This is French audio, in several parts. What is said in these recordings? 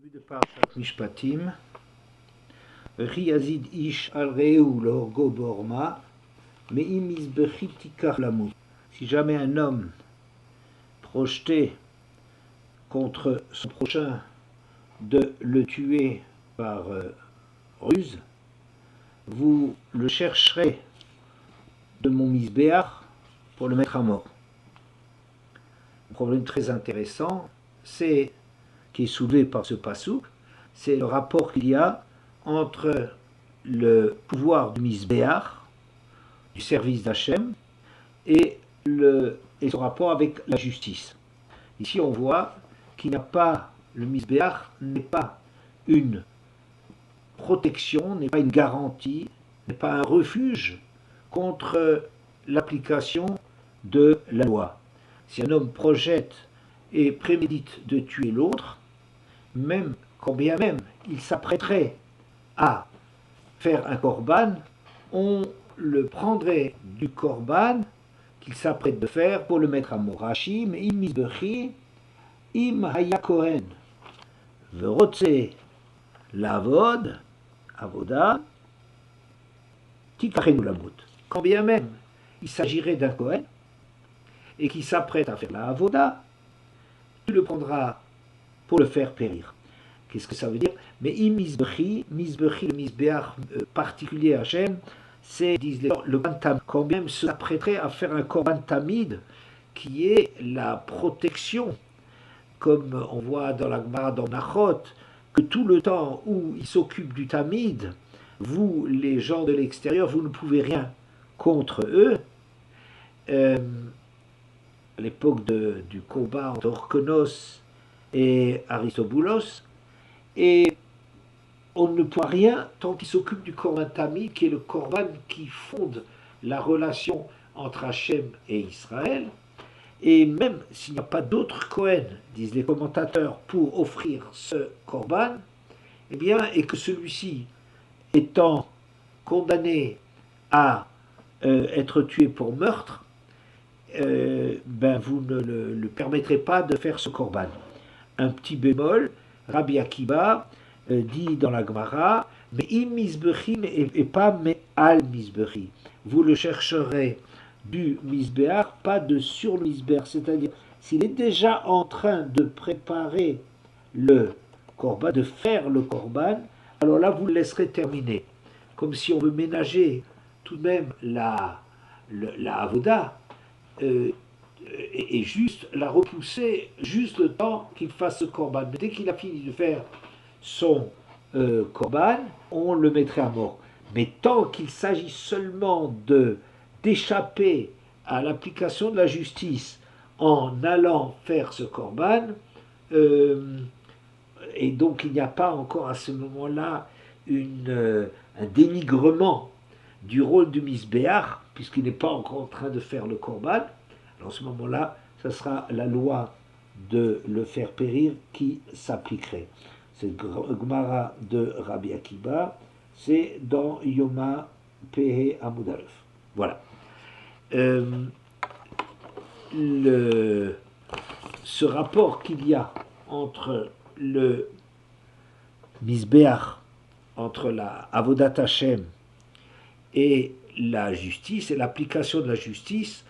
Début de Parashat Mishpatim. V'chi yazid ish al reu l'orgo borma, me'im mizbechi tikach lamut. Si jamais un homme projeté contre son prochain de le tuer par ruse, vous le chercherez de mon misbéach pour le mettre à mort. Un problème très intéressant, c'est qui est soulevé par ce passouk, c'est le rapport qu'il y a entre le pouvoir du misbéach, du service d'Hachem, et son rapport avec la justice. Ici, on voit qu'il n'y a pas, le misbéach n'est pas une protection, n'est pas une garantie, n'est pas un refuge contre l'application de la loi. Si un homme projette et prémédite de tuer l'autre, même quand bien même il s'apprêterait à faire un korban, on le prendrait du korban qu'il s'apprête de faire pour le mettre à mort. Rashi, im mizbechi, im haya kohen, verotze lavod, avoda, tikachenu lamut. Quand bien même il s'agirait d'un kohen et qui s'apprête à faire la avoda, tu le prendras pour le faire périr. Qu'est-ce que ça veut dire? Mais imizbechi, le misbéach particulier à Hachem, c'est, disent le korban, quand même s'apprêterait à faire un korban tamid, qui est la protection, comme on voit dans la Gemara, dans Nachot, que tout le temps où il s'occupe du tamid, vous, les gens de l'extérieur, vous ne pouvez rien contre eux. À l'époque du combat entre Orkonos et Aristoboulos, et on ne peut rien tant qu'il s'occupe du korban tamid, qui est le korban qui fonde la relation entre Hachem et Israël. Et même s'il n'y a pas d'autre Kohen, disent les commentateurs, pour offrir ce korban, eh bien, et que celui-ci étant condamné à être tué pour meurtre, vous ne le permettrez pas de faire ce korban. Un petit bémol, Rabbi Akiva dit dans la Gemara, mais im misbechi et pas mais al misbechi. Vous le chercherez du misbéach, pas de sur le misbéach. C'est-à-dire, s'il est déjà en train de préparer le korban, de faire le korban, alors là vous le laisserez terminer. Comme si on veut ménager tout de même la avoda, et juste la repousser juste le temps qu'il fasse ce korban. Mais dès qu'il a fini de faire son korban, on le mettrait à mort. Mais tant qu'il s'agit seulement d'échapper à l'application de la justice en allant faire ce korban, et donc il n'y a pas encore à ce moment-là un dénigrement du rôle du misbéach, puisqu'il n'est pas encore en train de faire le korban, alors à ce moment-là, ça sera la loi de le faire périr qui s'appliquerait. Cette Gemara de Rabbi Akiva, c'est dans Yoma Pehe Amud Aleph. Voilà. Ce rapport qu'il y a entre le misbéach, entre la Avodat Hashem et la justice, et l'application de la justice,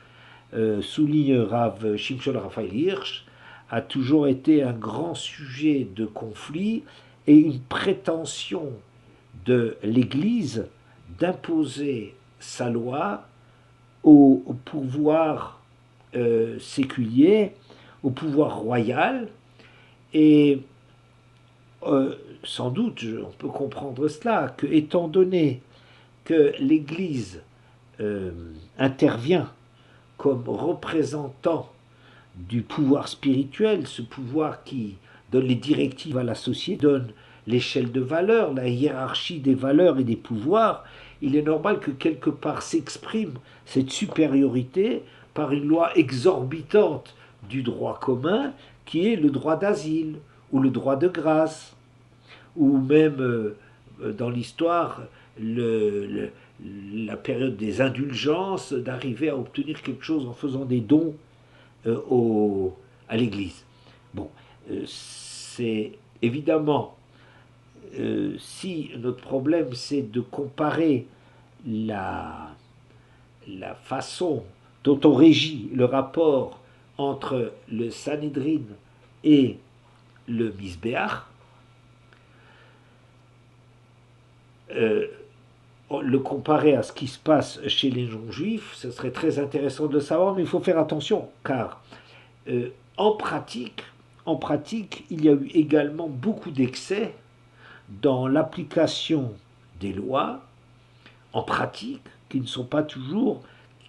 souligne Rav Shimshon Raphaël Hirsch, a toujours été un grand sujet de conflit et une prétention de l'Église d'imposer sa loi au pouvoir séculier, au pouvoir royal, et sans doute, on peut comprendre cela, que étant donné que l'Église intervient comme représentant du pouvoir spirituel, ce pouvoir qui donne les directives à la société, donne l'échelle de valeurs, la hiérarchie des valeurs et des pouvoirs, il est normal que quelque part s'exprime cette supériorité par une loi exorbitante du droit commun, qui est le droit d'asile, ou le droit de grâce, ou même dans l'histoire, la période des indulgences, d'arriver à obtenir quelque chose en faisant des dons à l'Église. Bon, c'est évidemment, si notre problème c'est de comparer la façon dont on régit le rapport entre le Sanhedrin et le Misbéach, le comparer à ce qui se passe chez les non-juifs, ce serait très intéressant de le savoir, mais il faut faire attention, car en pratique, il y a eu également beaucoup d'excès dans l'application des lois, en pratique, qui ne sont pas toujours,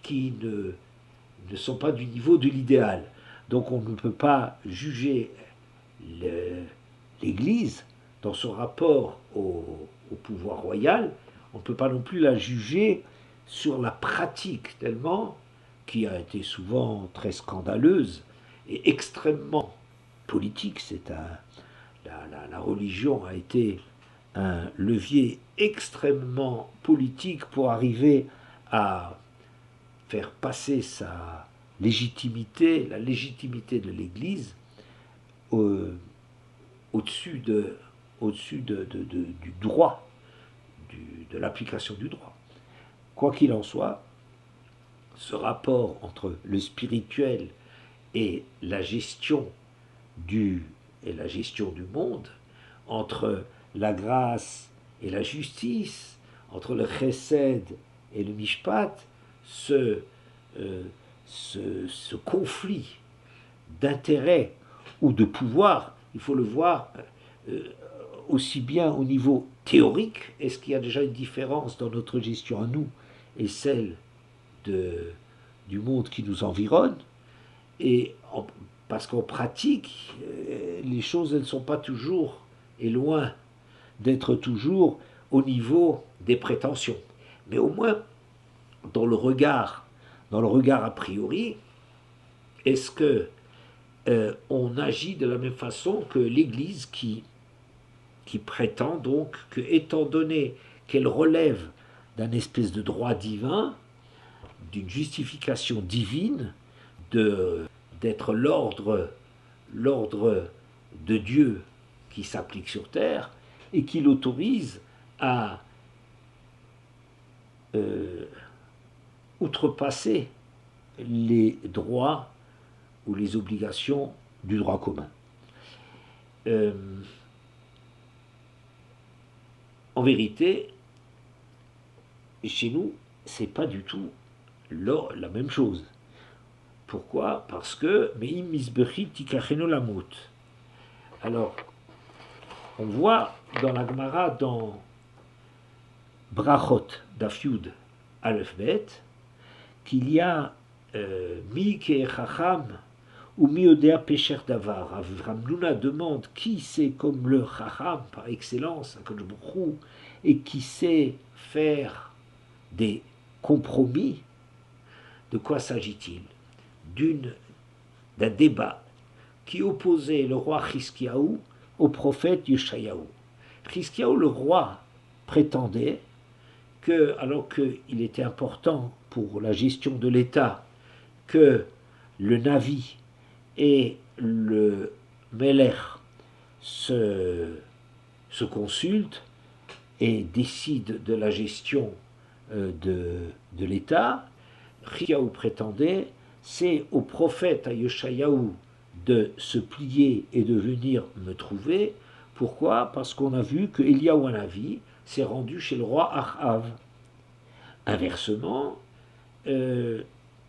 qui ne sont pas du niveau de l'idéal. Donc on ne peut pas juger l'Église dans son rapport au pouvoir royal, on ne peut pas non plus la juger sur la pratique tellement, qui a été souvent très scandaleuse et extrêmement politique. La religion a été un levier extrêmement politique pour arriver à faire passer sa légitimité, la légitimité de l'Église, au-dessus du droit, de l'application du droit. Quoi qu'il en soit, ce rapport entre le spirituel et la gestion du monde, entre la grâce et la justice, entre le chesed et le mishpat, ce conflit d'intérêt ou de pouvoir, il faut le voir aussi bien au niveau théorique, est-ce qu'il y a déjà une différence dans notre gestion à nous et celle du monde qui nous environne, parce qu'en pratique, les choses ne sont pas toujours, et loin d'être toujours, au niveau des prétentions. Mais au moins, dans le regard a priori, est-ce que on agit de la même façon que l'Église qui prétend donc que, étant donné qu'elle relève d'un espèce de droit divin, d'une justification divine, d'être l'ordre de Dieu qui s'applique sur terre et qui l'autorise à outrepasser les droits ou les obligations du droit commun. En vérité, chez nous, c'est pas du tout la même chose. Pourquoi? Parce que alors, on voit dans la Gemara, dans Brachot, Dafyud, Aleph Bet, qu'il y a Mi ke chacham ou mi odea pesher davar. Ramnuna demande qui c'est comme le chacham par excellence, et qui sait faire des compromis. De quoi s'agit-il? D'un débat qui opposait le roi Chizkiyahu au prophète Yeshayahu. Chizkiyahu, le roi, prétendait que, alors qu'il était important pour la gestion de l'État que le Navi et le Melech se consultent et décident de la gestion de l'État, Chizkiyahu prétendait, c'est au prophète, à Yeshayahu, de se plier et de venir me trouver. Pourquoi? Parce qu'on a vu que Eliyahu Hanavi s'est rendu chez le roi Achav. Inversement,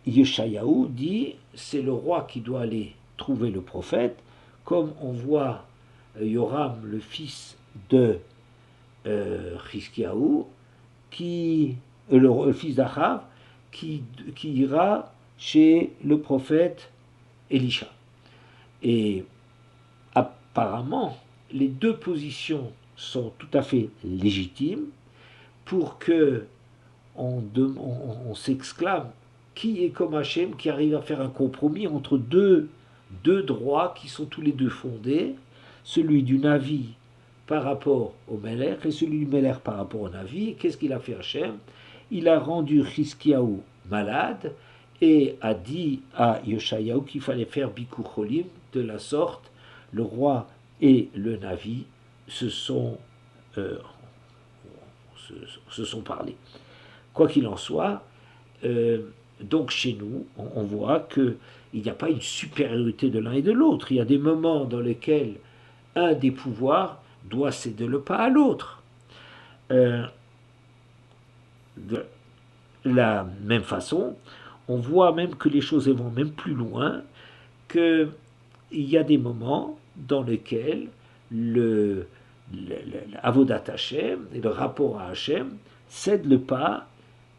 Yeshayahu dit, c'est le roi qui doit aller trouver le prophète, comme on voit Yoram, le fils de Chizkiyahu, le fils d'Achav, qui ira chez le prophète Elisha. Et apparemment, les deux positions sont tout à fait légitimes pour que on s'exclame qui est comme Hachem, qui arrive à faire un compromis entre deux droits qui sont tous les deux fondés, celui du Navi par rapport au Melech et celui du Melech par rapport au Navi. Qu'est-ce qu'il a fait Hachem? Il a rendu Chizkiyahu malade et a dit à Yeshayahu qu'il fallait faire Bikur Cholim, de la sorte le roi et le Navi se sont, euh, se sont parlé. Quoi qu'il en soit, donc chez nous, on voit qu'il n'y a pas une supériorité de l'un et de l'autre. Il y a des moments dans lesquels un des pouvoirs doit céder le pas à l'autre. Euh, de la même façon, on voit même que les choses vont même plus loin, qu'il y a des moments dans lesquels l'avodat Hashem et le rapport à Hashem cède le pas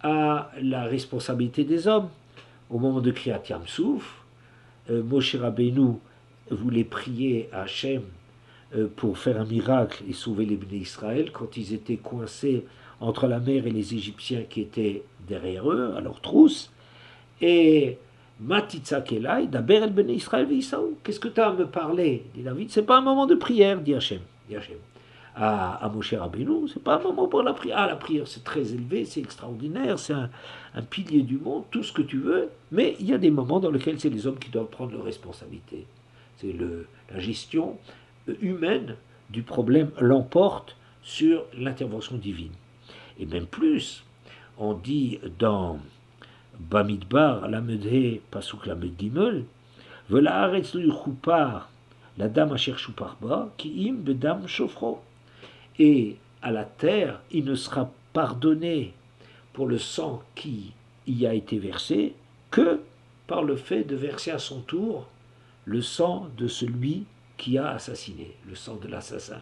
à la responsabilité des hommes. Au moment de Kriyat Yam-Souf, Moshe Rabbeinu voulait prier à Hashem pour faire un miracle et sauver les Bnei Israël quand ils étaient coincés entre la mer et les Égyptiens qui étaient derrière eux, à leur trousse. Et Matitzak Elai, Daber el Bnei Israël v'Isaou. Qu'est-ce que tu as à me parler, dit David. C'est pas un moment de prière, dit Hachem. À Moshe Rabbeinu, c'est pas un moment pour la prière. Ah, la prière, c'est très élevé, c'est extraordinaire, c'est un pilier du monde, tout ce que tu veux, mais il y a des moments dans lesquels c'est les hommes qui doivent prendre leurs responsabilités. C'est la gestion humaine du problème l'emporte sur l'intervention divine. Et même plus, on dit dans Bamidbar, Lamedhe, Pasuk Lamed Gimel, Vela Aretz lo yuchupar, la dame asher shuparba, ki im bedam shofro. Et à la terre, il ne sera pardonné pour le sang qui y a été versé que par le fait de verser à son tour le sang de celui qui a assassiné, le sang de l'assassin.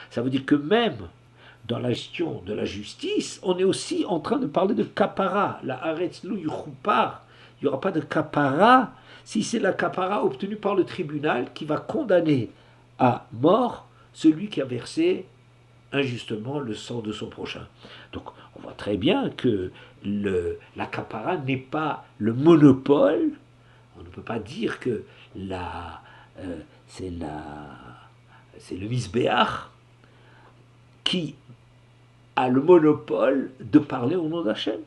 Ça veut dire que même dans la gestion de la justice, on est aussi en train de parler de kapara, la aretz lo yuchupar. Il n'y aura pas de kapara si c'est la kapara obtenue par le tribunal qui va condamner à mort celui qui a versé injustement le sang de son prochain. Donc on voit très bien que la kapara n'est pas le monopole. On ne peut pas dire que c'est le misbéach qui a le monopole de parler au nom d'Hachem.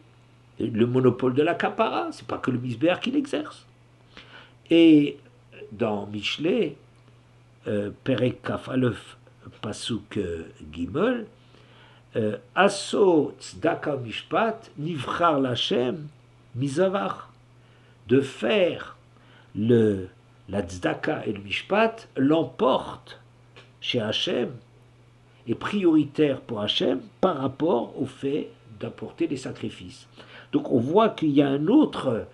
Le monopole de la kapara, c'est pas que le misbéach qui l'exerce. Et dans Michelet, Perek Kaf Aleph Pasuk Gimel, Asso Tzedaka Mishpat Nivchar Lachem Mizavar, de faire la Tzedaka et le Mishpat l'emporte chez Hachem, est prioritaire pour Hachem par rapport au fait d'apporter les sacrifices. Donc on voit qu'il y a un autre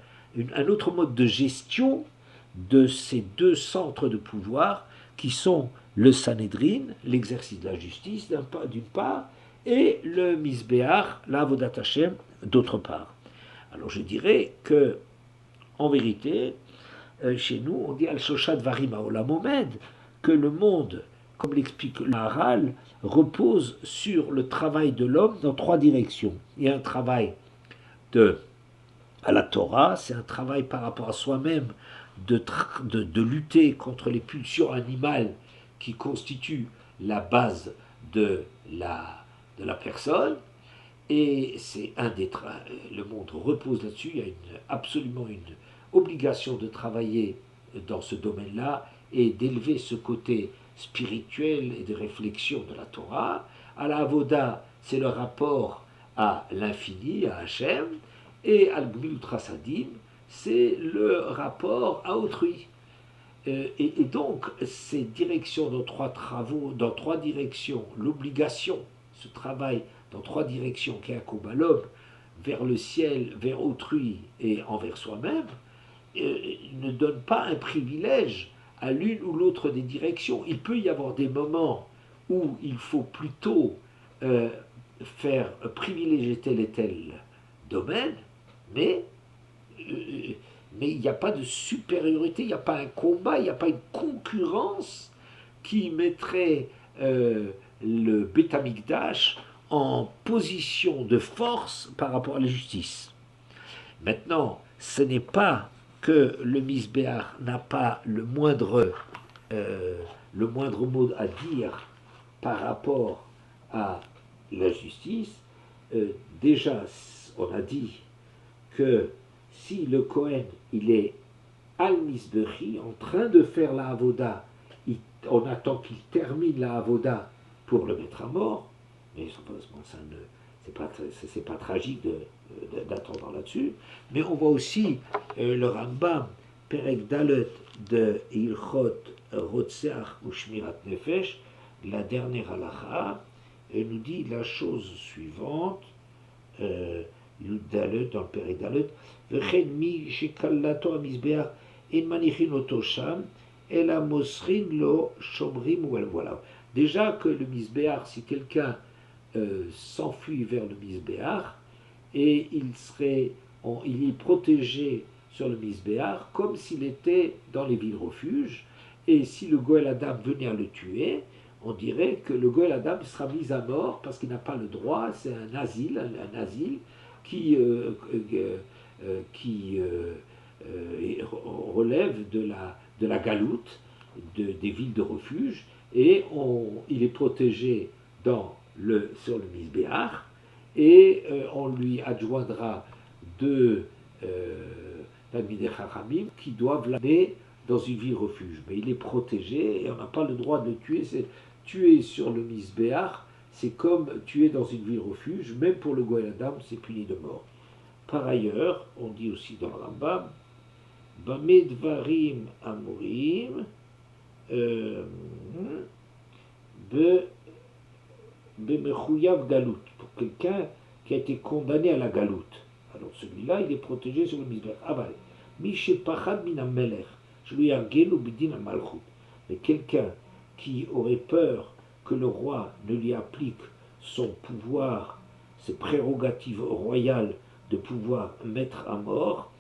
mode de gestion de ces deux centres de pouvoir qui sont le Sanhédrin, l'exercice de la justice d'une part, et le Misbéach, la Avodat Hashem, d'autre part. Alors je dirais que, en vérité, chez nous, on dit Al-Shoshad Varim Haolam Omed, que le monde, comme l'explique le Maharal, repose sur le travail de l'homme dans trois directions. Il y a un travail à la Torah, c'est un travail par rapport à soi-même de lutter contre les pulsions animales qui constituent la base de la personne. Et c'est le monde repose là-dessus. Il y a absolument une obligation de travailler dans ce domaine-là et d'élever ce côté spirituel et de réflexion de la Torah. À la Avoda, c'est le rapport à l'infini, à Hachem, et Al-Gmil Trasadim, c'est le rapport à autrui. Et donc, ces directions dans trois directions, l'obligation, ce travail dans trois directions qui est un Kobalog, vers le ciel, vers autrui et envers soi-même, ne donne pas un privilège à l'une ou l'autre des directions. Il peut y avoir des moments où il faut plutôt faire privilégier tel et tel domaine, mais il n'y a pas de supériorité, il n'y a pas un combat, il n'y a pas une concurrence qui mettrait le Beth Amikdash en position de force par rapport à la justice. Maintenant, ce n'est pas que le Misbéach n'a pas le moindre mot à dire par rapport à la justice. Déjà, on a dit que si le Kohen, il est al-Misbechi, en train de faire la Avoda, il on attend qu'il termine la avoda pour le mettre à mort, mais ça ne, c'est pas tragique d'attendre là-dessus. Mais on voit aussi le Rambam, Perek Dalet de Ilchot Rotseach ou Shmirat Nefesh, la dernière halacha, nous dit la chose suivante, Yud Dalet, dans le Perek Dalet, Vechen mi shekallato amizbeach en manichin oto sham, ela mosrin lo shomrim ou voilà. Déjà que le misbéach, si quelqu'un s'enfuit vers le misbéach, et il est protégé sur le misbéach comme s'il était dans les villes refuges, et si le Goël Adam venait à le tuer, on dirait que le Goël Adam sera mis à mort parce qu'il n'a pas le droit, c'est un asile qui relève de la galoute, des villes de refuge, et il est protégé sur le Misbéach, et on lui adjoindra deux Talmidei Chachamim qui doivent l'amener dans une ville refuge. Mais il est protégé et on n'a pas le droit de le tuer. Tuer sur le Misbéach, c'est comme tuer dans une ville refuge, même pour le Goël Adam, c'est puni de mort. Par ailleurs, on dit aussi dans le Rambam, Bameh Dvarim Amorim, Bemechouyav Galout, pour quelqu'un qui a été condamné à la galoute. Alors celui-là, il est protégé sur le Misbéach. Aval, Mishe Pachad Min HaMelech, Shelo Yargelu Bidin HaMalchut. Mais quelqu'un qui aurait peur que le roi ne lui applique son pouvoir, ses prérogatives royales de pouvoir mettre à mort,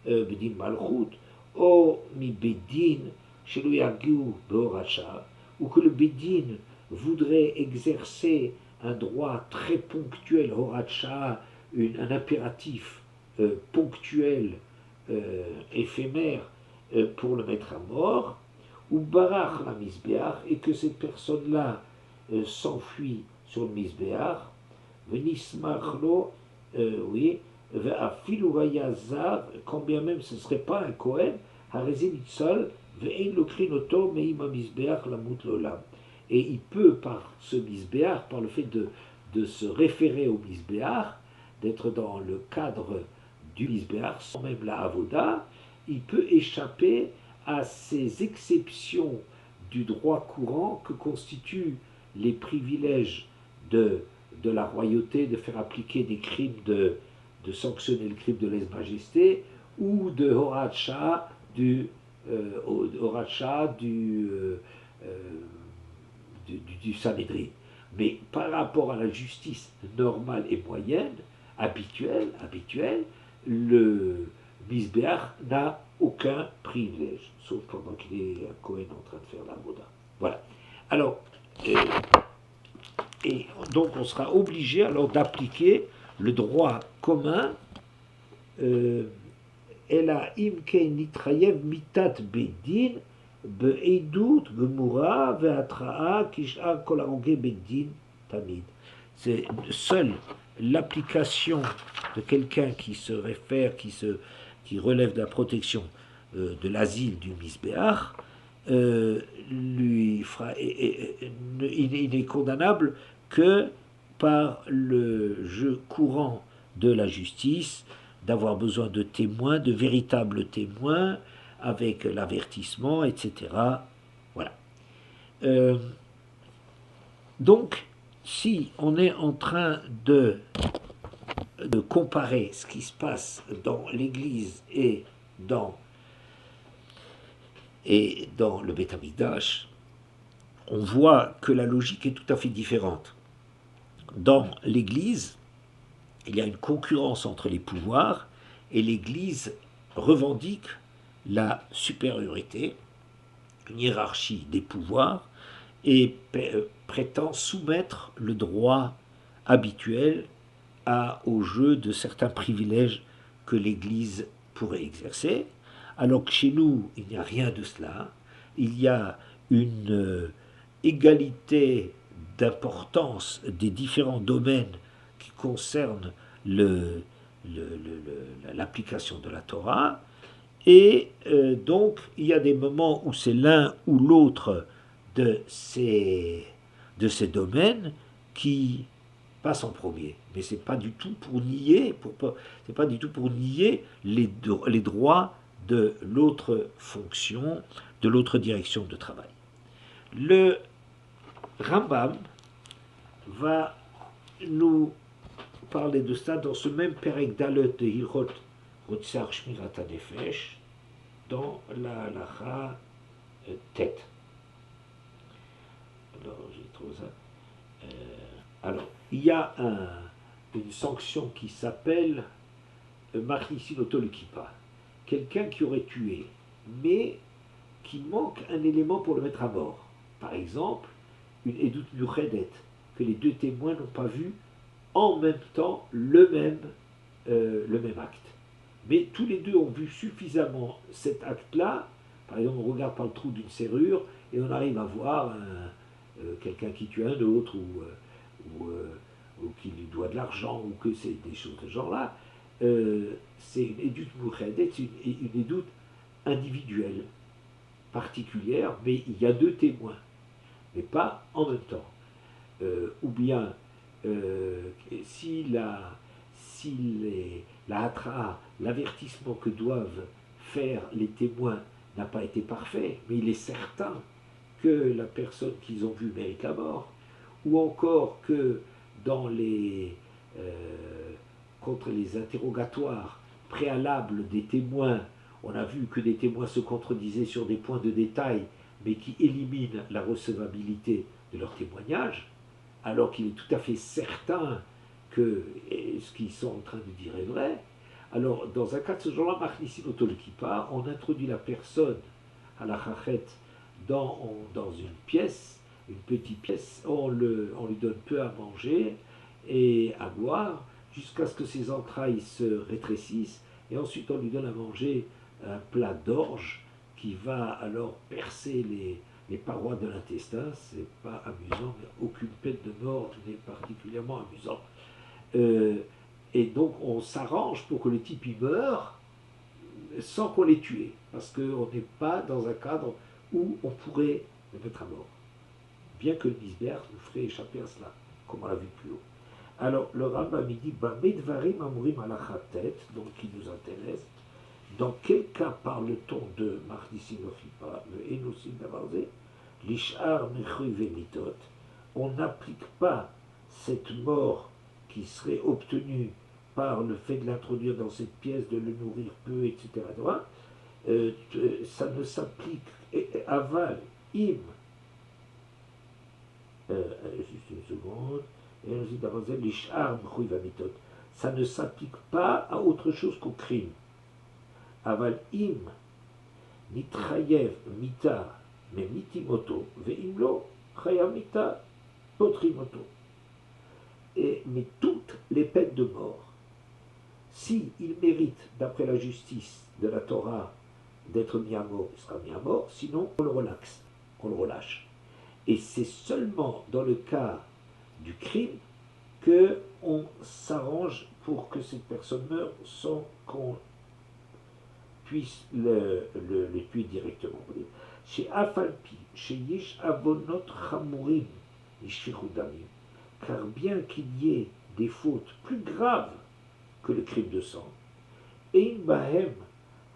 Bidin Malchut, ou mi Bedin, Shelo Yargelu Behoracha, ou que le Bedin voudrait exercer un droit très ponctuel, Horacha, un impératif ponctuel, éphémère, pour le mettre à mort, ou barach la misbéach, et que cette personne-là s'enfuit sur le misbéach, venismachlo, oui, ve'afilu vayazar, quand bien même ce ne serait pas un Kohen, harezin itzal, ve'ein lokrinoto me'im misbéach lamut lolam. Et il peut, par ce misbéach, par le fait de se référer au misbéach, d'être dans le cadre du misbéach, sans même la avoda, il peut échapper à ces exceptions du droit courant que constituent les privilèges de la royauté, de faire appliquer des crimes, de sanctionner le crime de lèse-majesté, ou de Horat Shah, du Sanhédrin. Mais par rapport à la justice normale et moyenne, habituelle, le Misbéach n'a aucun privilège, sauf pendant qu'il est à Cohen en train de faire la Moda. Voilà. Alors, et donc on sera obligé alors d'appliquer le droit commun, Ela imken nitrayev mitat bedin, be'edut gemura ve'atraa kish'a kol haogeh bedin tamid. C'est seule l'application de quelqu'un qui se réfère, qui relève de la protection de l'asile du Misbéach, lui fera, il n'est condamnable que par le jeu courant de la justice, d'avoir besoin de témoins, de véritables témoins, avec l'avertissement, etc. Voilà. Donc, si on est en train de comparer ce qui se passe dans l'Église et dans le Beth Amikdash, on voit que la logique est tout à fait différente. Dans l'Église, il y a une concurrence entre les pouvoirs et l'Église revendique la supériorité, une hiérarchie des pouvoirs et prétend soumettre le droit habituel au jeu de certains privilèges que l'Église pourrait exercer, alors que chez nous, il n'y a rien de cela. Il y a une égalité d'importance des différents domaines qui concernent l'application de la Torah, et donc il y a des moments où c'est l'un ou l'autre de ces domaines qui passe en premier. Mais c'est pas du tout pour nier, c'est pas du tout pour nier les droits de l'autre fonction, de l'autre direction de travail. Le Rambam va nous parler de ça dans ce même Perek Dalet de Hilchot Rotsar Shmirat HaNefesh, dans la halacha tête. Alors, j'ai trouvé ça. Alors, il y a une sanction qui s'appelle Machnisin Oto le Kippa. Quelqu'un qui aurait tué, mais qui manque un élément pour le mettre à mort. Par exemple, une Edut Muchedet, que les deux témoins n'ont pas vu en même temps le même acte. Mais tous les deux ont vu suffisamment cet acte-là. Par exemple, on regarde par le trou d'une serrure et on arrive à voir quelqu'un qui tue un autre ou qui lui doit de l'argent ou que c'est des choses de ce genre-là. C'est une édute mouchedet, c'est une édute individuelle, particulière, mais il y a deux témoins, mais pas en même temps. Ou bien, si l'avertissement que doivent faire les témoins n'a pas été parfait, mais il est certain que la personne qu'ils ont vue mérite la mort, ou encore que contre les interrogatoires préalables des témoins, on a vu que des témoins se contredisaient sur des points de détail, mais qui éliminent la recevabilité de leur témoignage, alors qu'il est tout à fait certain que ce qu'ils sont en train de dire est vrai. Alors, dans un cas de ce genre-là, Machnisin Oto le Kippa, on introduit la personne à la chachet dans une pièce, une petite pièce, on lui donne peu à manger et à boire, jusqu'à ce que ses entrailles se rétrécissent, et ensuite on lui donne à manger un plat d'orge qui va alors percer les parois de l'intestin. C'est pas amusant, mais aucune peine de mort n'est particulièrement amusant. Et donc on s'arrange pour que le type y meure sans qu'on l'ait tué, parce qu'on n'est pas dans un cadre où on pourrait le mettre à mort. Bien que le Nisber nous ferait échapper à cela, comme on l'a vu plus haut. Alors le Rambam dit Medvarim Amurim Alachatet, donc qui nous intéresse. Dans quel cas parle-t-on de Machnisin Oto le Kippa, le Enosim Davarze, Lishar Mechui Vemitot? On n'applique pas cette mort qui serait obtenue par le fait de l'introduire dans cette pièce, de le nourrir peu, etc. Ça ne s'applique aval, im. Juste une seconde. Ça ne s'applique pas à autre chose qu'au crime. Aval im nitrayev mita me mitimoto veimlo chayav mita potrimoto. Mais toutes les peines de mort, si il mérite, d'après la justice de la Torah, d'être mis à mort, il sera mis à mort, sinon on le relaxe, on le relâche. Et c'est seulement dans le cas du crime qu'on s'arrange pour que cette personne meure sans qu'on puisse le tuer directement. Chez Afalpi, chez Yish Avonot Chamurim, Yishichudamim, car bien qu'il y ait des fautes plus graves que le crime de sang, Ein Bahem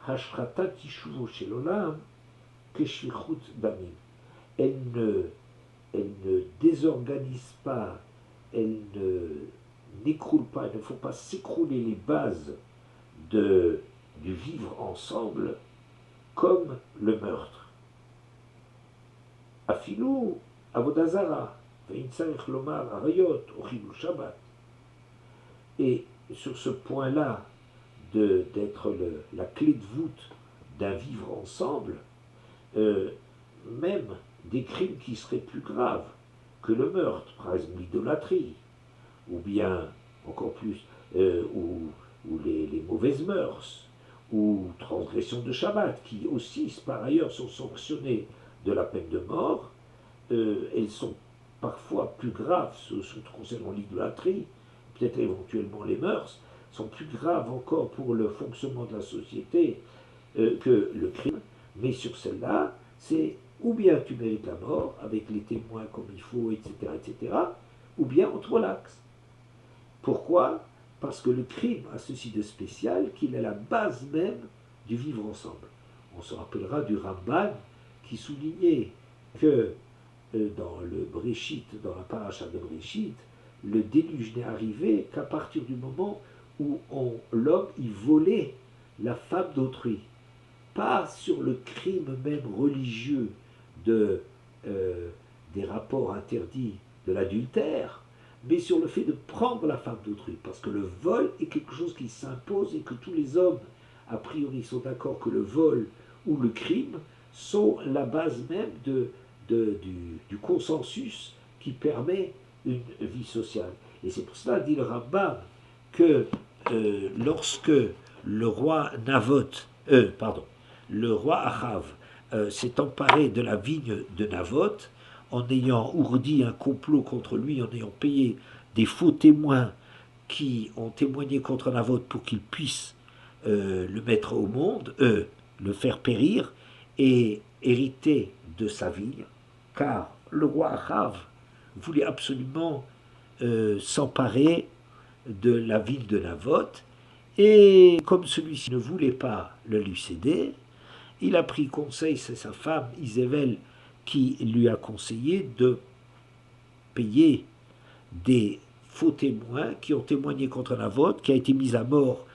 Hashratat Yishuvo Shelolam Keshlichut Damim, elle ne désorganise pas, elle n'écroule pas, il ne faut pas s'écrouler les bases du vivre ensemble comme le meurtre. Afilou Avodazara, Veintzarech Lomar Arayot, Ochilou Shabbat. Et sur ce point-là, d'être la clé de voûte d'un vivre ensemble, même des crimes qui seraient plus graves que le meurtre, par exemple l'idolâtrie, ou bien, encore plus, ou les mauvaises mœurs, ou transgression de Shabbat, qui aussi, par ailleurs, sont sanctionnées de la peine de mort, elles sont parfois plus graves, concernant l'idolâtrie, peut-être éventuellement les mœurs, sont plus graves encore pour le fonctionnement de la société que le crime, mais sur celle-là, c'est ou bien tu mérites la mort avec les témoins comme il faut, etc., ou bien on te relaxe. Pourquoi? Parce que le crime a ceci de spécial qu'il est la base même du vivre ensemble. On se rappellera du Ramban qui soulignait que dans le Bréchit, dans la paracha de Bréchit, le déluge n'est arrivé qu'à partir du moment où l'homme y volait la femme d'autrui. Pas sur le crime même religieux des rapports interdits de l'adultère, mais sur le fait de prendre la femme d'autrui, parce que le vol est quelque chose qui s'impose et que tous les hommes, a priori, sont d'accord que le vol ou le crime sont la base même du consensus qui permet une vie sociale. Et c'est pour cela, dit le Rambam, que lorsque le roi le roi Achav s'est emparé de la vigne de Naboth, en ayant ourdi un complot contre lui, en ayant payé des faux témoins qui ont témoigné contre Naboth pour qu'il puisse le mettre au monde, le faire périr et hériter de sa vigne, car le roi Achav voulait absolument s'emparer de la vigne de Naboth, et comme celui-ci ne voulait pas le lui céder, il a pris conseil, c'est sa femme Isével qui lui a conseillé de payer des faux témoins qui ont témoigné contre Naboth, qui a été mis à mort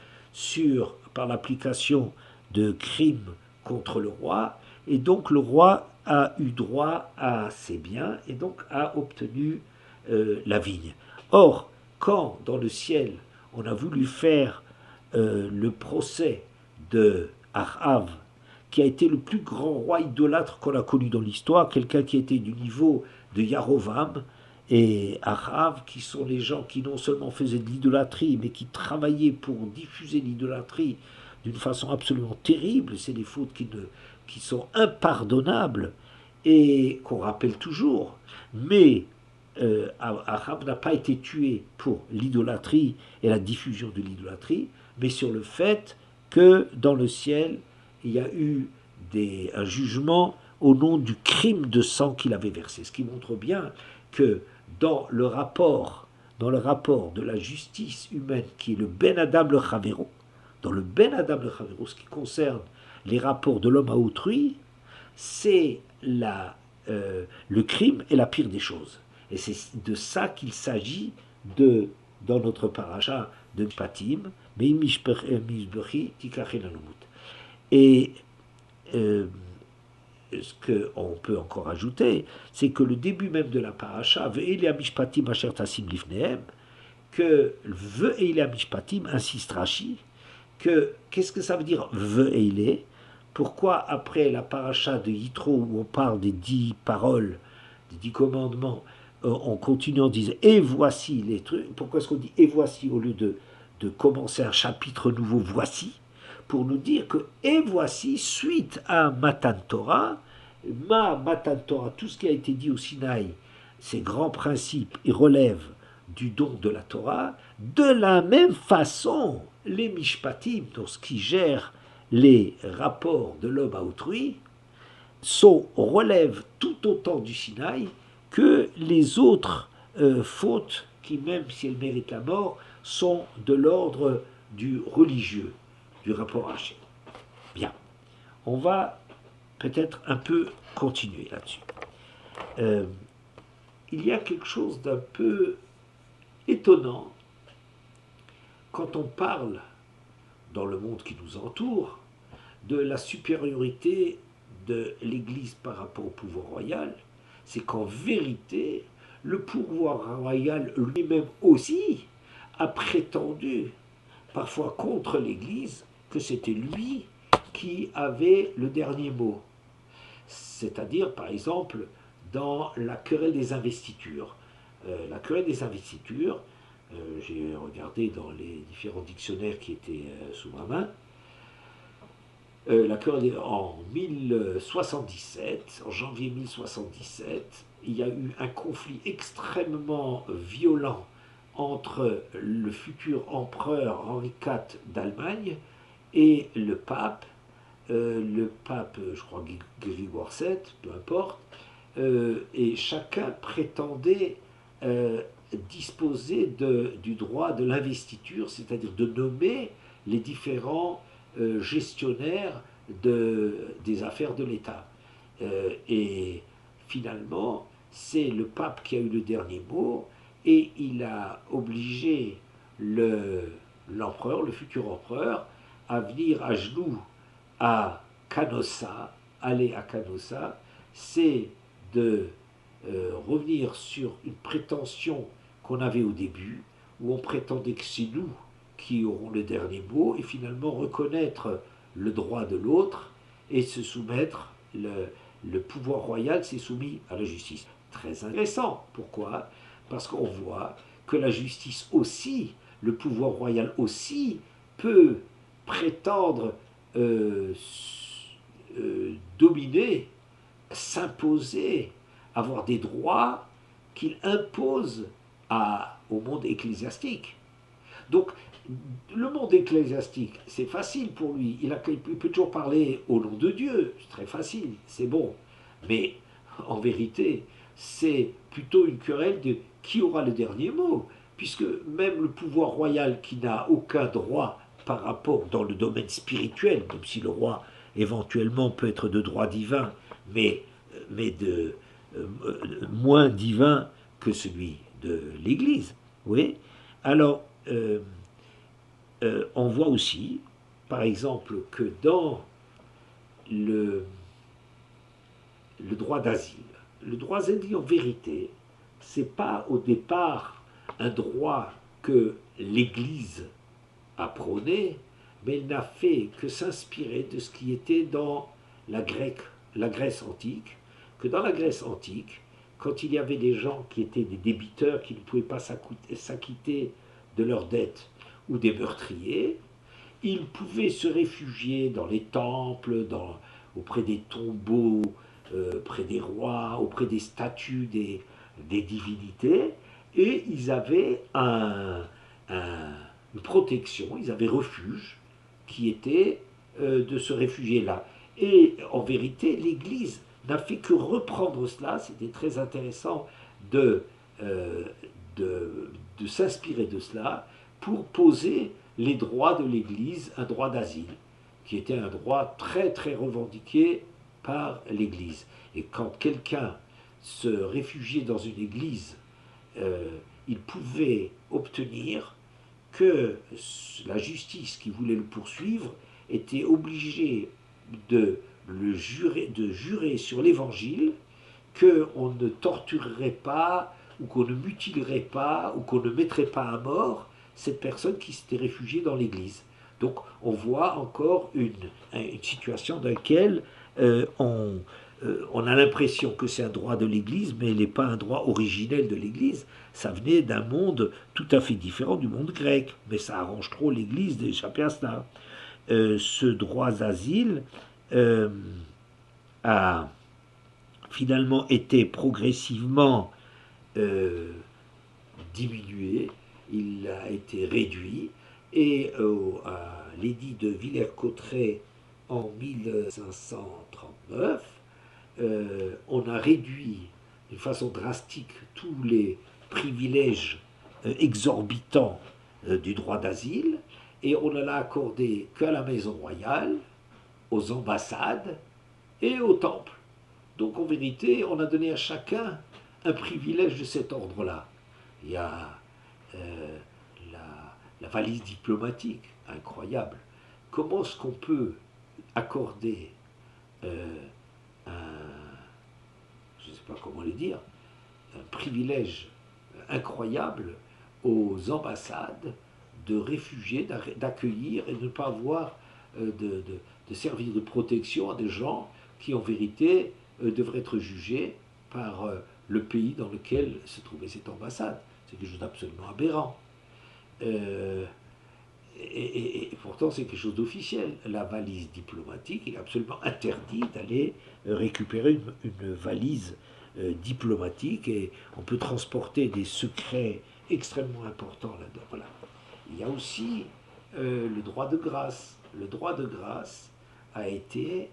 par l'application de crimes contre le roi, et donc le roi a eu droit à ses biens et donc a obtenu la vigne. Or, quand dans le ciel on a voulu faire le procès de Achav, qui a été le plus grand roi idolâtre qu'on a connu dans l'histoire, quelqu'un qui était du niveau de Yarovam et Achav, qui sont les gens qui non seulement faisaient de l'idolâtrie, mais qui travaillaient pour diffuser l'idolâtrie d'une façon absolument terrible. C'est des fautes qui sont impardonnables et qu'on rappelle toujours. Mais Achav n'a pas été tué pour l'idolâtrie et la diffusion de l'idolâtrie, mais sur le fait que dans le ciel, il y a eu un jugement au nom du crime de sang qu'il avait versé. Ce qui montre bien que dans le rapport de la justice humaine, qui est le Ben Adam le Chavero, dans le Ben Adam le Chavero, ce qui concerne les rapports de l'homme à autrui, c'est le crime est la pire des choses. Et c'est de ça qu'il s'agit dans notre paracha de Patim, et ce qu'on peut encore ajouter, c'est que le début même de la paracha, que Ve'ele Mishpatim, insiste Rashi, qu'est-ce que ça veut dire Ve'ele? Pourquoi après la paracha de Yitro, où on parle des 10 paroles, des 10 commandements, on continue en disant et voici les trucs? Pourquoi est-ce qu'on dit et voici au lieu de commencer un chapitre nouveau, voici, pour nous dire que et voici, suite à Matan Torah, Matan Torah, tout ce qui a été dit au Sinaï, ces grands principes, ils relèvent du don de la Torah. De la même façon, les Mishpatim, dans ce qui gère les rapports de l'homme à autrui, relèvent tout autant du Sinaï que les autres fautes qui, même si elles méritent la mort, sont de l'ordre du religieux, du rapport Hachem. Bien, on va peut-être un peu continuer là-dessus. Il y a quelque chose d'un peu étonnant quand on parle, dans le monde qui nous entoure, de la supériorité de l'Église par rapport au pouvoir royal. C'est qu'en vérité, le pouvoir royal lui-même aussi a prétendu, parfois contre l'Église, que c'était lui qui avait le dernier mot. C'est-à-dire, par exemple, dans la querelle des investitures. La querelle des investitures, j'ai regardé dans les différents dictionnaires qui étaient sous ma main, la querelle en 1077, en janvier 1077, il y a eu un conflit extrêmement violent entre le futur empereur Henri IV d'Allemagne et le pape le pape, je crois Grégoire VII, peu importe, et chacun prétendait disposer du droit de l'investiture, c'est-à-dire de nommer les différents gestionnaires des affaires de l'État. Et finalement, c'est le pape qui a eu le dernier mot, et il a obligé l'empereur, le futur empereur, à venir à genoux à Canossa, aller à Canossa, c'est de revenir sur une prétention qu'on avait au début, où on prétendait que c'est nous qui aurons le dernier mot, et finalement reconnaître le droit de l'autre et se soumettre, le pouvoir royal s'est soumis à la justice. Très intéressant. Pourquoi? Parce qu'on voit que la justice aussi, le pouvoir royal aussi, peut prétendre dominer, s'imposer, avoir des droits qu'il impose au monde ecclésiastique. Donc, le monde ecclésiastique, c'est facile pour lui. Il peut toujours parler au nom de Dieu. C'est très facile, c'est bon. Mais, en vérité, c'est plutôt une querelle de qui aura le dernier mot. Puisque même le pouvoir royal qui n'a aucun droit par rapport dans le domaine spirituel, même si le roi éventuellement peut être de droit divin, mais moins divin que celui de l'Église. Oui. Alors, on voit aussi, par exemple, que dans le droit d'asile, en vérité, c'est pas au départ un droit que l'Église a prôné, mais il n'a fait que s'inspirer de ce qui était dans la Grèce antique, que dans la Grèce antique, quand il y avait des gens qui étaient des débiteurs, qui ne pouvaient pas s'acquitter de leurs dettes, ou des meurtriers, ils pouvaient se réfugier dans les temples, auprès des tombeaux, près des rois, auprès des statues des divinités, et ils avaient une protection, ils avaient refuge, qui était de se réfugier là. Et en vérité, l'Église n'a fait que reprendre cela, c'était très intéressant de s'inspirer de cela pour poser les droits de l'Église, un droit d'asile, qui était un droit très très revendiqué par l'Église. Et quand quelqu'un se réfugiait dans une église, il pouvait obtenir que la justice qui voulait le poursuivre était obligée de jurer sur l'Évangile qu'on ne torturerait pas, ou qu'on ne mutilerait pas, ou qu'on ne mettrait pas à mort cette personne qui s'était réfugiée dans l'Église. Donc on voit encore une situation dans laquelle on a l'impression que c'est un droit de l'Église, mais il n'est pas un droit originel de l'Église. Ça venait d'un monde tout à fait différent du monde grec. Mais ça arrange trop l'Église d'échapper à cela. Ce droit d'asile a finalement été progressivement diminué, il a été réduit, et à l'édit de Villers-Cotterêts en 1539, on a réduit d'une façon drastique tous les privilèges exorbitants du droit d'asile, et on ne l'a accordé qu'à la maison royale, aux ambassades et aux temples. Donc en vérité, on a donné à chacun un privilège de cet ordre-là. Il y a la valise diplomatique, incroyable. Comment est-ce qu'on peut accorder je ne sais pas comment le dire, un privilège incroyable aux ambassades de réfugier, d'accueillir et de ne pas avoir de servir de protection à des gens qui en vérité devraient être jugés par le pays dans lequel se trouvait cette ambassade. C'est quelque chose d'absolument aberrant. Et pourtant, c'est quelque chose d'officiel. La valise diplomatique, il est absolument interdit d'aller récupérer une valise diplomatique, et on peut transporter des secrets extrêmement importants là-dedans. Voilà. Il y a aussi le droit de grâce. Le droit de grâce a été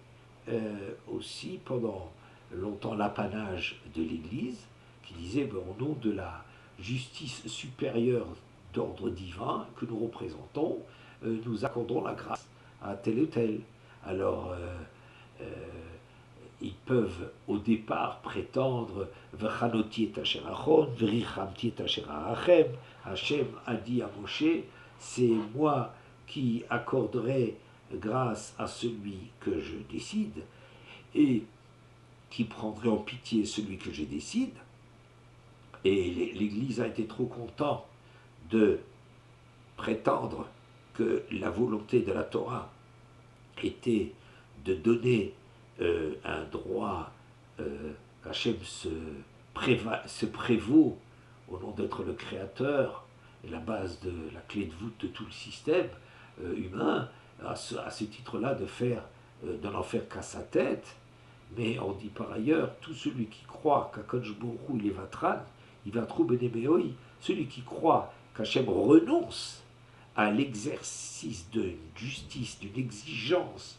aussi pendant longtemps l'apanage de l'Église, qui disait ben, au nom de la justice supérieure d'ordre divin que nous représentons, nous accordons la grâce à tel ou tel. Alors, euh, ils peuvent au départ prétendre V'chanoti et asher achon, v'richamti et asher arachem. Hachem a dit à Moshe, c'est moi qui accorderai grâce à celui que je décide et qui prendrait en pitié celui que je décide. Et l'Église a été trop content de prétendre que la volonté de la Torah était de donner un droit, Hachem se prévaut au nom d'être le créateur et la base de la clé de voûte de tout le système humain, à ce titre-là de n'en faire qu'à sa tête. Mais on dit par ailleurs, tout celui qui croit qu'Akadosh Baruch Hu il est vatran, il va trouver benebeoi, celui qui croit qu'Hachem renonce à l'exercice d'une justice, d'une exigence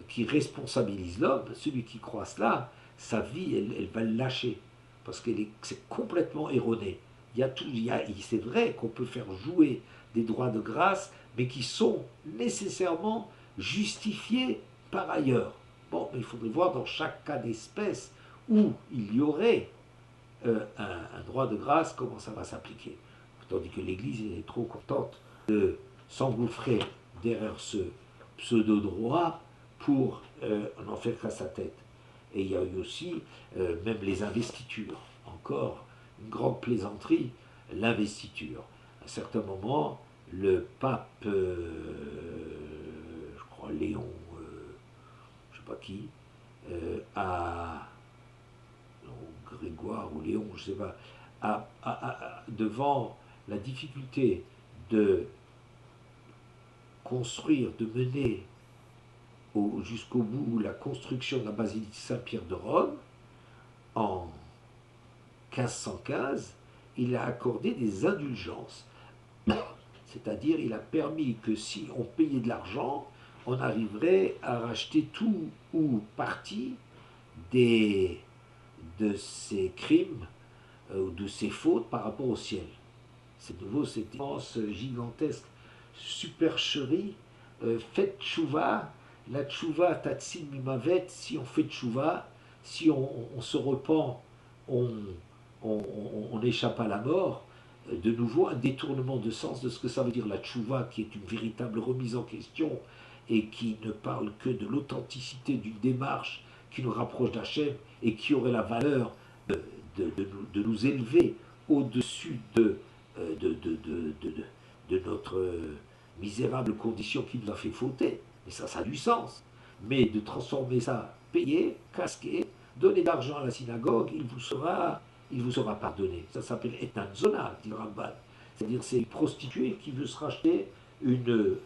qui responsabilise l'homme, celui qui croit cela, sa vie, elle va le lâcher, parce que c'est complètement erroné. C'est vrai qu'on peut faire jouer des droits de grâce, mais qui sont nécessairement justifiés par ailleurs. Bon, mais il faudrait voir dans chaque cas d'espèce où il y aurait un droit de grâce, comment ça va s'appliquer. Tandis que l'Église est trop contente de s'engouffrer derrière ce pseudo-droit pour n'en faire qu'à sa tête. Et il y a eu aussi même les investitures, encore une grande plaisanterie, l'investiture. À un certain moment, le pape, je crois Léon, je ne sais pas qui, Grégoire ou Léon, je ne sais pas, devant la difficulté de construire, de mener jusqu'au bout la construction de la basilique Saint-Pierre de Rome, en 1515, il a accordé des indulgences. C'est-à-dire, il a permis que si on payait de l'argent, on arriverait à racheter tout ou partie de ces crimes ou de ces fautes par rapport au ciel. C'est nouveau, cette immense, gigantesque supercherie. Faites tchouva, la tchouva tatsin mimavet, si on fait tchouva, si on se repent, on échappe à la mort. De nouveau, un détournement de sens de ce que ça veut dire la tchouva, qui est une véritable remise en question et qui ne parle que de l'authenticité d'une démarche qui nous rapproche d'Hachem et qui aurait la valeur de nous élever au-dessus de notre misérable condition qui nous a fait fauter. Et ça a du sens. Mais de transformer ça, payer, casquer, donner de l'argent à la synagogue, il vous sera pardonné. Ça s'appelle etan zona, dit Ramban. C'est-à-dire c'est une prostituée qui veut se racheter une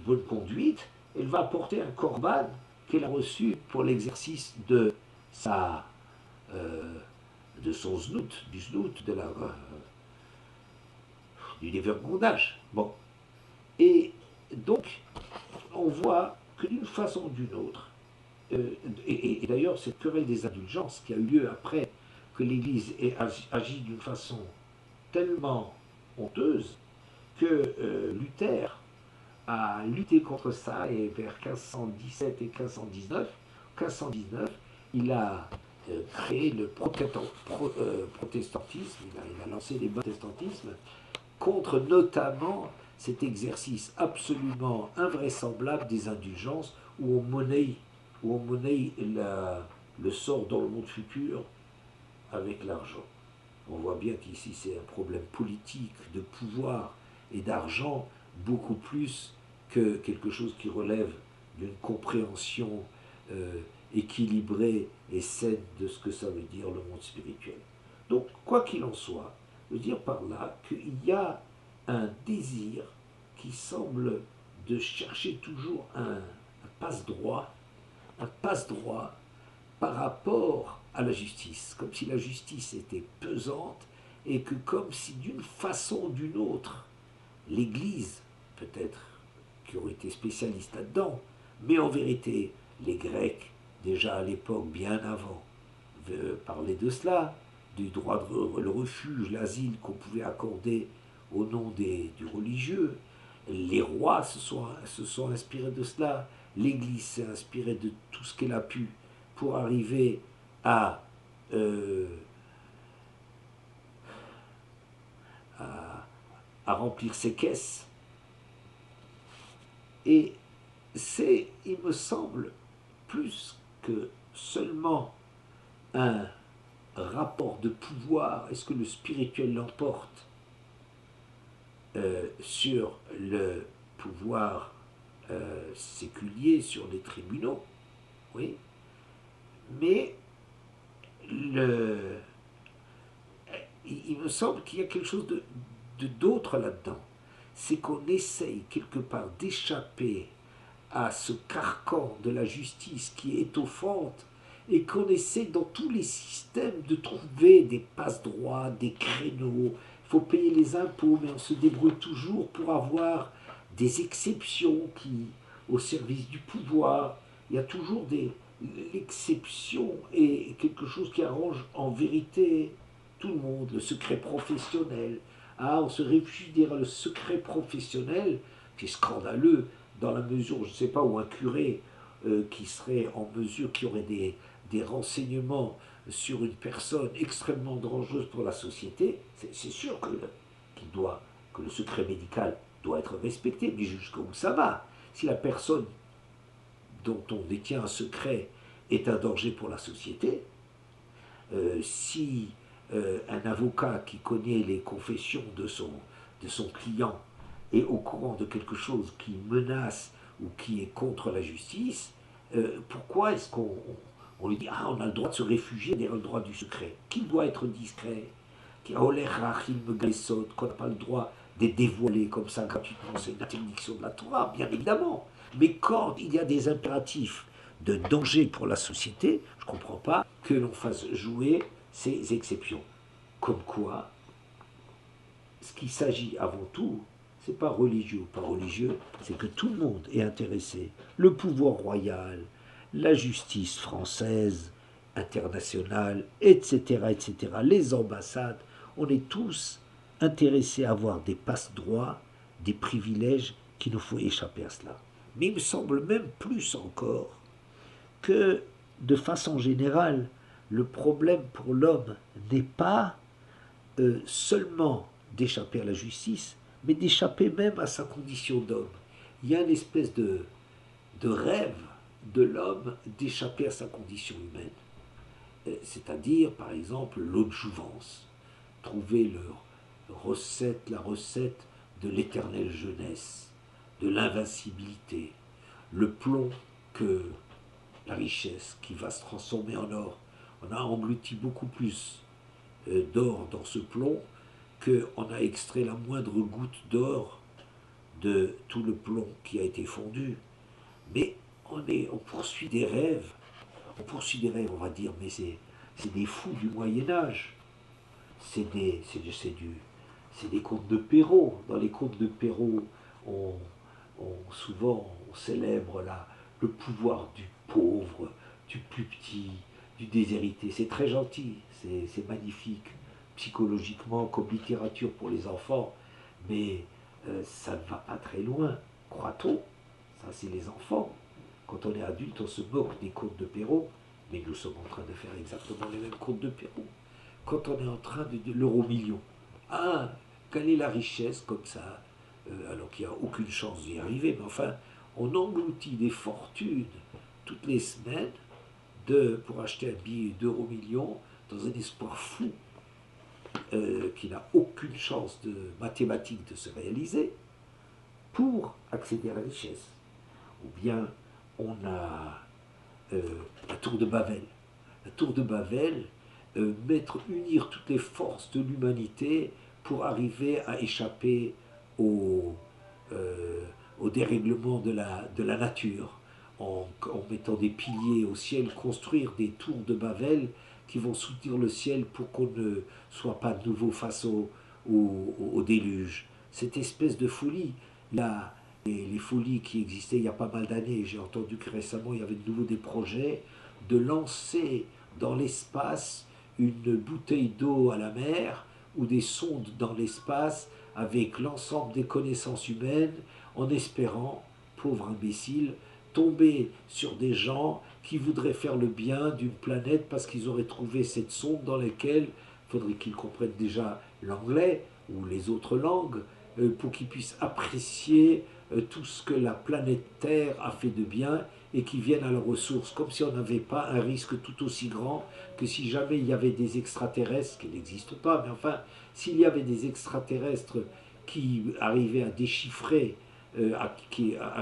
bonne conduite. Elle va apporter un korban qu'elle a reçu pour l'exercice de son znout, du dévergondage. Bon. Et donc, on voit que d'une façon ou d'une autre, et d'ailleurs cette querelle des indulgences qui a eu lieu après que l'Église ait agi d'une façon tellement honteuse que Luther a lutté contre ça, et vers 1517 et 1519, il a créé le protestantisme, il a lancé les protestantismes contre notamment cet exercice absolument invraisemblable des indulgences où on monnaie le sort dans le monde futur avec l'argent. On voit bien qu'ici c'est un problème politique, de pouvoir et d'argent, beaucoup plus que quelque chose qui relève d'une compréhension équilibrée et saine de ce que ça veut dire le monde spirituel. Donc, quoi qu'il en soit, je veux dire par là qu'il y a un désir qui semble de chercher toujours un passe-droit par rapport à la justice, comme si la justice était pesante et que comme si d'une façon ou d'une autre, l'Église, peut-être, qui aurait été spécialiste là-dedans, Mais en vérité, les Grecs, déjà à l'époque, bien avant, parlaient de cela, du droit de le refuge, l'asile qu'on pouvait accorder au nom du religieux. Les rois se sont inspirés de cela. L'Église s'est inspirée de tout ce qu'elle a pu pour arriver à, euh, à, à remplir ses caisses. Et c'est, il me semble, plus que seulement un rapport de pouvoir. Est-ce que le spirituel l'emporte sur le pouvoir séculier, sur les tribunaux? Oui. Mais il me semble qu'il y a quelque chose d'autre là-dedans. C'est qu'on essaye quelque part d'échapper à ce carcan de la justice qui est étouffante et qu'on essaie dans tous les systèmes de trouver des passe-droits, des créneaux. Il faut payer les impôts, mais on se débrouille toujours pour avoir des exceptions au service du pouvoir. Il y a toujours l'exception est quelque chose qui arrange en vérité tout le monde. Le secret professionnel. Ah, on se réfugie derrière le secret professionnel, qui est scandaleux, dans la mesure, je ne sais pas, où un curé qui serait en mesure, qui aurait des renseignements sur une personne extrêmement dangereuse pour la société, c'est sûr que le secret médical doit être respecté, mais jusqu'où ça va? Si la personne dont on détient un secret est un danger pour la société, si un avocat qui connaît les confessions de son client est au courant de quelque chose qui menace ou qui est contre la justice, pourquoi est-ce qu'on lui dit « Ah, on a le droit de se réfugier derrière le droit du secret ». Qui doit être discret? Qu'on n'a pas le droit de dévoiler comme ça gratuitement, c'est une interdiction de la Torah, bien évidemment. Mais quand il y a des impératifs de danger pour la société, je ne comprends pas que l'on fasse jouer ces exceptions. Comme quoi, ce qu'il s'agit avant tout, c'est pas religieux ou pas religieux, c'est que tout le monde est intéressé. Le pouvoir royal, la justice française, internationale, etc., etc., les ambassades, on est tous intéressés à avoir des passe-droits, des privilèges qu'il nous faut échapper à cela. Mais il me semble même plus encore que, de façon générale, le problème pour l'homme n'est pas seulement d'échapper à la justice, mais d'échapper même à sa condition d'homme. Il y a une espèce de rêve de l'homme d'échapper à sa condition humaine. C'est-à-dire, par exemple, l'adjouvance. Trouver la recette de l'éternelle jeunesse, de l'invincibilité, le plomb que la richesse qui va se transformer en or. On a englouti beaucoup plus d'or dans ce plomb qu'on a extrait la moindre goutte d'or de tout le plomb qui a été fondu. Mais on poursuit des rêves. On va dire, mais c'est des fous du Moyen-Âge. C'est des contes de Perrault. Dans les contes de Perrault, souvent on célèbre le pouvoir du pauvre, du plus petit, du déshérité. C'est très gentil, c'est magnifique, psychologiquement, comme littérature pour les enfants, mais ça ne va pas très loin, croit-on. Ça, c'est les enfants. Quand on est adulte, on se moque des contes de Perrault, mais nous sommes en train de faire exactement les mêmes contes de Perrault. Quand on est en train de l'euro million, ah, quelle est la richesse comme ça, alors qu'il n'y a aucune chance d'y arriver, mais enfin, on engloutit des fortunes toutes les semaines pour acheter un billet d'euro million dans un espoir fou qui n'a aucune chance de mathématique de se réaliser pour accéder à la richesse. Ou bien on a la tour de Babel. La tour de Babel, unir toutes les forces de l'humanité pour arriver à échapper au dérèglement de la nature, en mettant des piliers au ciel, construire des tours de Babel qui vont soutenir le ciel pour qu'on ne soit pas de nouveau face au déluge. Cette espèce de folie, Et les folies qui existaient il y a pas mal d'années, j'ai entendu que récemment il y avait de nouveau des projets de lancer dans l'espace une bouteille d'eau à la mer ou des sondes dans l'espace avec l'ensemble des connaissances humaines en espérant, pauvre imbécile, tomber sur des gens qui voudraient faire le bien d'une planète parce qu'ils auraient trouvé cette sonde dans laquelle il faudrait qu'ils comprennent déjà l'anglais ou les autres langues pour qu'ils puissent apprécier tout ce que la planète Terre a fait de bien et qui viennent à la ressource, comme si on n'avait pas un risque tout aussi grand que si jamais il y avait des extraterrestres, qui n'existent pas, mais enfin, s'il y avait des extraterrestres qui arrivaient à déchiffrer, à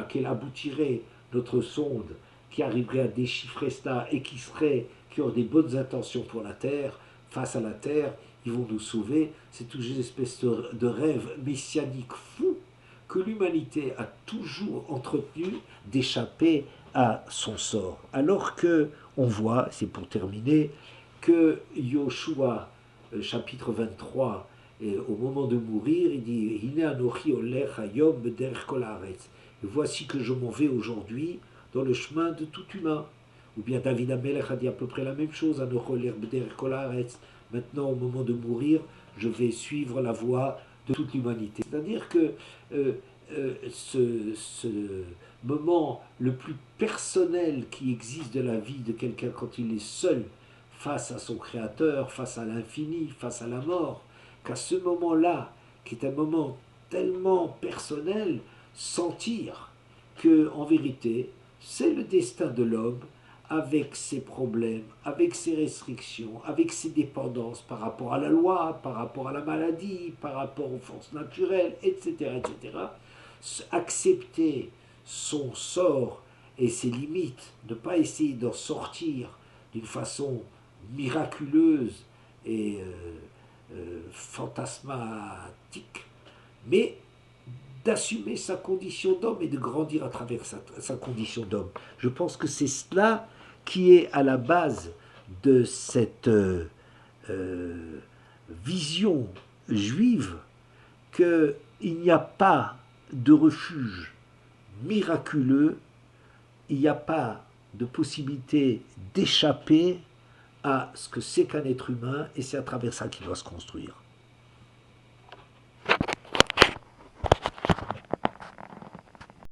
quelle aboutirait notre sonde, qui arriverait à déchiffrer cela et qui ont des bonnes intentions pour la Terre, face à la Terre, ils vont nous sauver. C'est toujours une espèce de rêve messianique fou que l'humanité a toujours entretenu d'échapper à son sort. Alors que on voit, c'est pour terminer, que Yoshua, chapitre 23, et au moment de mourir, il dit Hine anochi olech hayom bederech kol haaretz. Voici que je m'en vais aujourd'hui dans le chemin de tout humain. Ou bien David Amelech a dit à peu près la même chose, anochi olech bederech kol haaretz. Maintenant, au moment de mourir, je vais suivre la voie de toute l'humanité. C'est-à-dire que ce moment le plus personnel qui existe de la vie de quelqu'un quand il est seul face à son créateur, face à l'infini, face à la mort, qu'à ce moment-là, qui est un moment tellement personnel, sentir que en vérité, c'est le destin de l'homme avec ses problèmes, avec ses restrictions, avec ses dépendances par rapport à la loi, par rapport à la maladie, par rapport aux forces naturelles, etc., etc., accepter son sort et ses limites, ne pas essayer d'en sortir d'une façon miraculeuse et fantasmatique, mais d'assumer sa condition d'homme et de grandir à travers sa condition d'homme. Je pense que c'est cela qui est à la base de cette vision juive qu'il n'y a pas de refuge miraculeux, il n'y a pas de possibilité d'échapper à ce que c'est qu'un être humain et c'est à travers ça qu'il doit se construire.